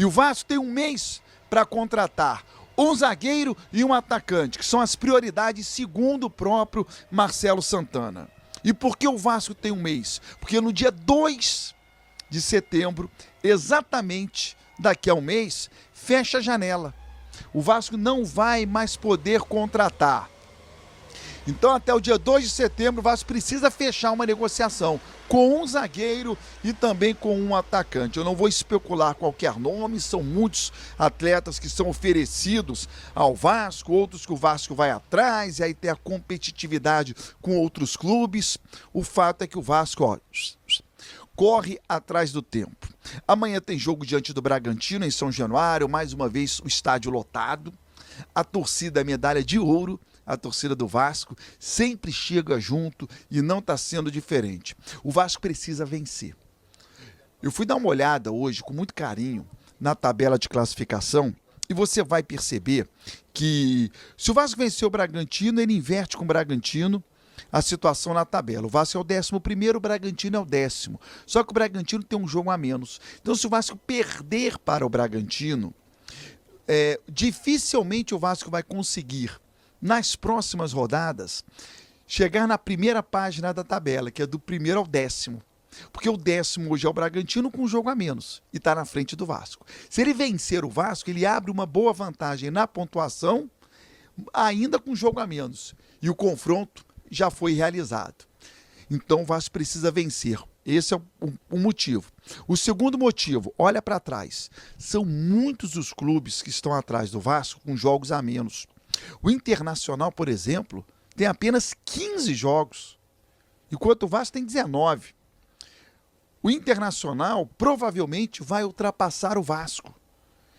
E o Vasco tem um mês para contratar um zagueiro e um atacante, que são as prioridades segundo o próprio Marcelo Santana. E por que o Vasco tem um mês? Porque no dia 2 de setembro, exatamente daqui a um mês, fecha a janela. O Vasco não vai mais poder contratar. Então, até o dia 2 de setembro, o Vasco precisa fechar uma negociação com um zagueiro e também com um atacante. Eu não vou especular qualquer nome, são muitos atletas que são oferecidos ao Vasco, outros que o Vasco vai atrás, e aí tem a competitividade com outros clubes. O fato é que o Vasco, corre atrás do tempo. Amanhã tem jogo diante do Bragantino, em São Januário, mais uma vez o estádio lotado. A torcida é medalha de ouro. A torcida do Vasco sempre chega junto e não está sendo diferente. O Vasco precisa vencer. Eu fui dar uma olhada hoje, com muito carinho, na tabela de classificação e você vai perceber que se o Vasco vencer o Bragantino, ele inverte com o Bragantino a situação na tabela. O Vasco é o 11º, o Bragantino é o 10º. Só que o Bragantino tem um jogo a menos. Então, se o Vasco perder para o Bragantino, dificilmente o Vasco vai conseguir, nas próximas rodadas, chegar na primeira página da tabela, que é do 1º ao 10º. Porque o 10º hoje é o Bragantino com um jogo a menos e está na frente do Vasco. Se ele vencer o Vasco, ele abre uma boa vantagem na pontuação, ainda com jogo a menos. E o confronto já foi realizado. Então o Vasco precisa vencer. Esse é o motivo. O segundo motivo, olha para trás. São muitos os clubes que estão atrás do Vasco com jogos a menos. O Internacional, por exemplo, tem apenas 15 jogos, enquanto o Vasco tem 19. O Internacional provavelmente vai ultrapassar o Vasco.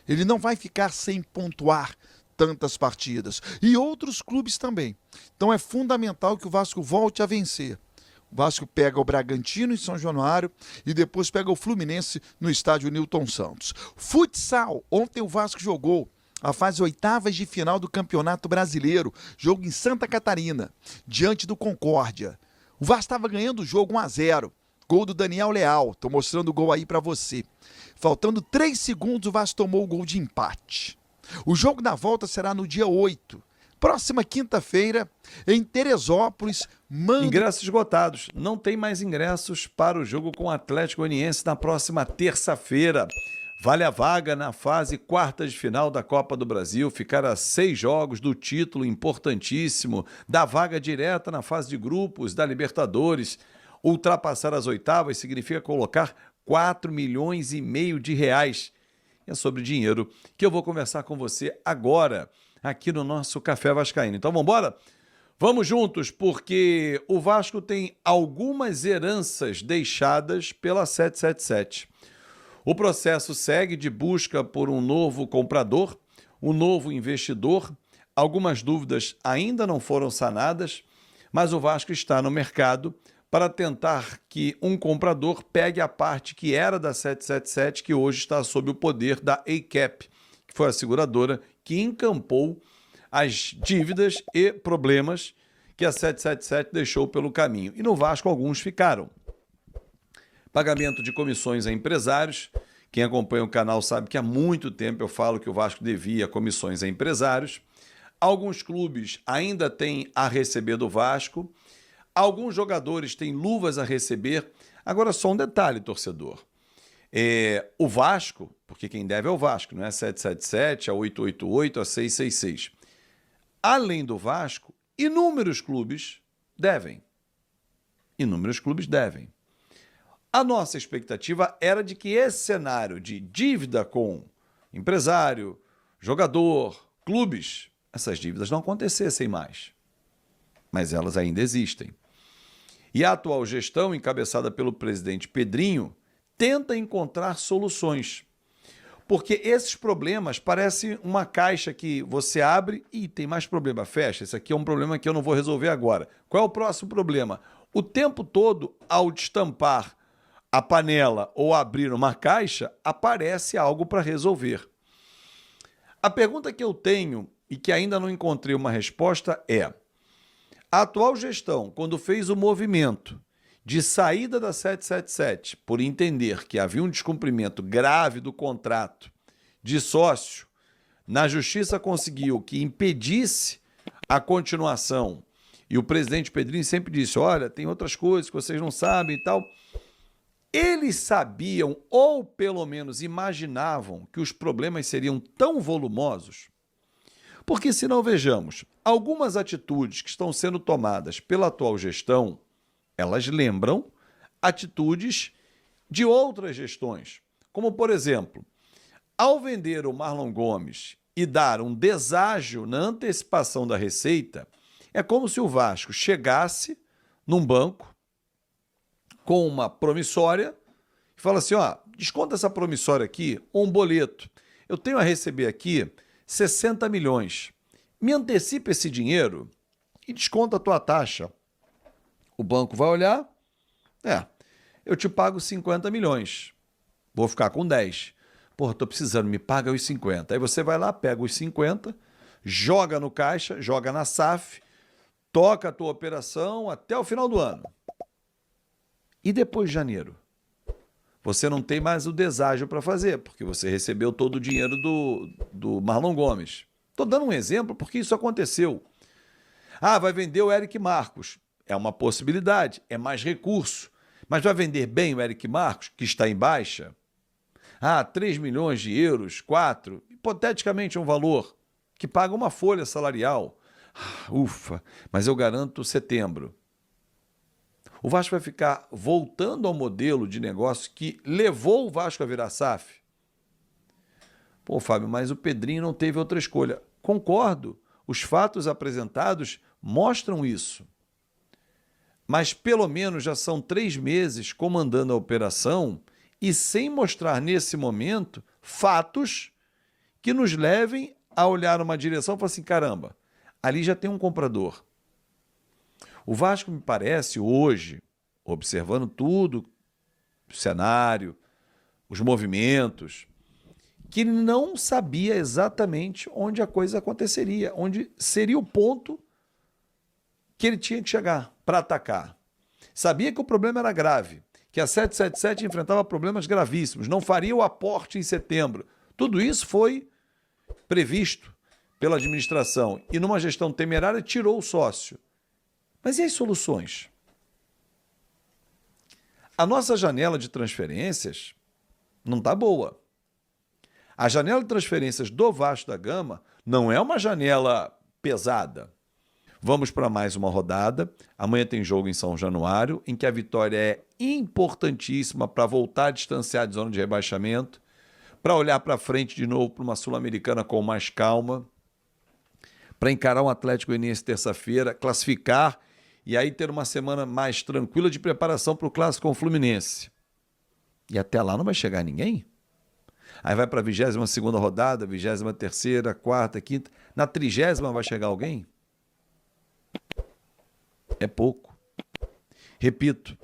Ele não vai ficar sem pontuar tantas partidas. E outros clubes também. Então é fundamental que o Vasco volte a vencer. O Vasco pega o Bragantino em São Januário e depois pega o Fluminense no estádio Newton Santos. Futsal, ontem o Vasco jogou a fase oitavas de final do Campeonato Brasileiro, jogo em Santa Catarina, diante do Concórdia. O Vasco estava ganhando o jogo 1-0, gol do Daniel Leal, estou mostrando o gol aí para você. Faltando 3 segundos, o Vasco tomou o gol de empate. O jogo da volta será no dia 8, próxima quinta-feira, em Teresópolis. Ingressos esgotados, não tem mais ingressos para o jogo com o Atlético Goianiense na próxima terça-feira. Vale a vaga na fase quartas de final da Copa do Brasil, ficar a 6 jogos do título importantíssimo, da vaga direta na fase de grupos da Libertadores. Ultrapassar as oitavas significa colocar 4,5 milhões de reais. É sobre dinheiro que eu vou conversar com você agora, aqui no nosso Café Vascaíno. Então vamos embora? Vamos juntos, porque o Vasco tem algumas heranças deixadas pela 777. O processo segue de busca por um novo comprador, um novo investidor. Algumas dúvidas ainda não foram sanadas, mas o Vasco está no mercado para tentar que um comprador pegue a parte que era da 777, que hoje está sob o poder da ACAP, que foi a seguradora que encampou as dívidas e problemas que a 777 deixou pelo caminho. E no Vasco alguns ficaram. Pagamento de comissões a empresários. Quem acompanha o canal sabe que há muito tempo eu falo que o Vasco devia comissões a empresários. Alguns clubes ainda têm a receber do Vasco. Alguns jogadores têm luvas a receber. Agora, só um detalhe, torcedor. O Vasco, porque quem deve é o Vasco, não é a 777, a 888, a 666. Além do Vasco, inúmeros clubes devem. Inúmeros clubes devem. A nossa expectativa era de que esse cenário de dívida com empresário, jogador, clubes, essas dívidas não acontecessem mais. Mas elas ainda existem. E a atual gestão, encabeçada pelo presidente Pedrinho, tenta encontrar soluções. Porque esses problemas parecem uma caixa que você abre e tem mais problema, fecha. Esse aqui é um problema que eu não vou resolver agora. Qual é o próximo problema? O tempo todo, ao destampar a panela ou abrir uma caixa, aparece algo para resolver. A pergunta que eu tenho e que ainda não encontrei uma resposta é: a atual gestão, quando fez o movimento de saída da 777 por entender que havia um descumprimento grave do contrato de sócio, na justiça conseguiu que impedisse a continuação. E o presidente Pedrinho sempre disse, olha, tem outras coisas que vocês não sabem e tal. Eles sabiam, ou pelo menos imaginavam, que os problemas seriam tão volumosos. Porque, se não vejamos, algumas atitudes que estão sendo tomadas pela atual gestão, elas lembram atitudes de outras gestões. Como, por exemplo, ao vender o Marlon Gomes e dar um deságio na antecipação da receita, é como se o Vasco chegasse num banco com uma promissória e fala assim, ó, desconta essa promissória aqui, ou um boleto. Eu tenho a receber aqui 60 milhões. Me antecipa esse dinheiro e desconta a tua taxa. O banco vai olhar, eu te pago 50 milhões. Vou ficar com 10. Porra, tô precisando, me paga os 50. Aí você vai lá, pega os 50, joga no caixa, joga na SAF, toca a tua operação até o final do ano. E depois de janeiro? Você não tem mais o deságio para fazer, porque você recebeu todo o dinheiro do Marlon Gomes. Estou dando um exemplo porque isso aconteceu. Ah, vai vender o Eric Marcos. É uma possibilidade, é mais recurso. Mas vai vender bem o Eric Marcos, que está em baixa? 3 milhões de euros, 4, hipoteticamente um valor que paga uma folha salarial. Ufa, mas eu garanto setembro. O Vasco vai ficar voltando ao modelo de negócio que levou o Vasco a virar SAF? Pô, Fábio, mas o Pedrinho não teve outra escolha. Concordo, os fatos apresentados mostram isso. Mas pelo menos já são 3 meses comandando a operação e sem mostrar nesse momento fatos que nos levem a olhar uma direção e falar assim, caramba, ali já tem um comprador. O Vasco me parece hoje, observando tudo, o cenário, os movimentos, que não sabia exatamente onde a coisa aconteceria, onde seria o ponto que ele tinha que chegar para atacar. Sabia que o problema era grave, que a 777 enfrentava problemas gravíssimos, não faria o aporte em setembro. Tudo isso foi previsto pela administração e numa gestão temerária tirou o sócio. Mas e as soluções? A nossa janela de transferências não está boa. A janela de transferências do Vasco da Gama não é uma janela pesada. Vamos para mais uma rodada. Amanhã tem jogo em São Januário, em que a vitória é importantíssima para voltar a distanciar de zona de rebaixamento, para olhar para frente de novo para uma Sul-Americana com mais calma, para encarar um Atlético Goianiense terça-feira, classificar e aí ter uma semana mais tranquila de preparação para o clássico com o Fluminense. E até lá não vai chegar ninguém? Aí vai para a 22ª rodada, 23ª, 4ª, 5ª. Na 30ª vai chegar alguém? É pouco. Repito,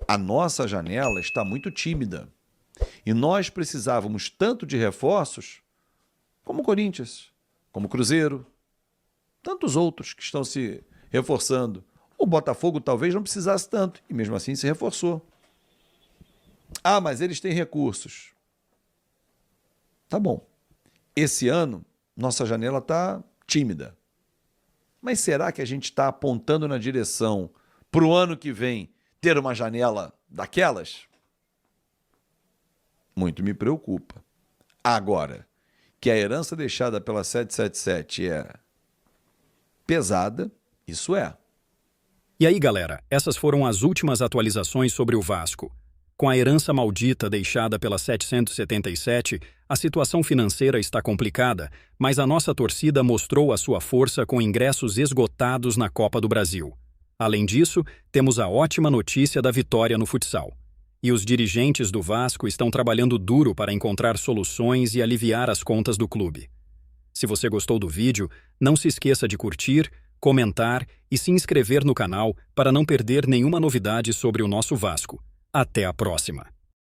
a nossa janela está muito tímida. E nós precisávamos tanto de reforços como o Corinthians, como o Cruzeiro, tantos outros que estão se reforçando. O Botafogo talvez não precisasse tanto, e mesmo assim se reforçou. Mas eles têm recursos. Tá bom. Esse ano, nossa janela está tímida. Mas será que a gente está apontando na direção para o ano que vem ter uma janela daquelas? Muito me preocupa. Agora, que a herança deixada pela 777 é pesada, isso é. E aí, galera, essas foram as últimas atualizações sobre o Vasco. Com a herança maldita deixada pela 777, a situação financeira está complicada, mas a nossa torcida mostrou a sua força com ingressos esgotados na Copa do Brasil. Além disso, temos a ótima notícia da vitória no futsal. E os dirigentes do Vasco estão trabalhando duro para encontrar soluções e aliviar as contas do clube. Se você gostou do vídeo, não se esqueça de curtir, comentar e se inscrever no canal para não perder nenhuma novidade sobre o nosso Vasco. Até a próxima!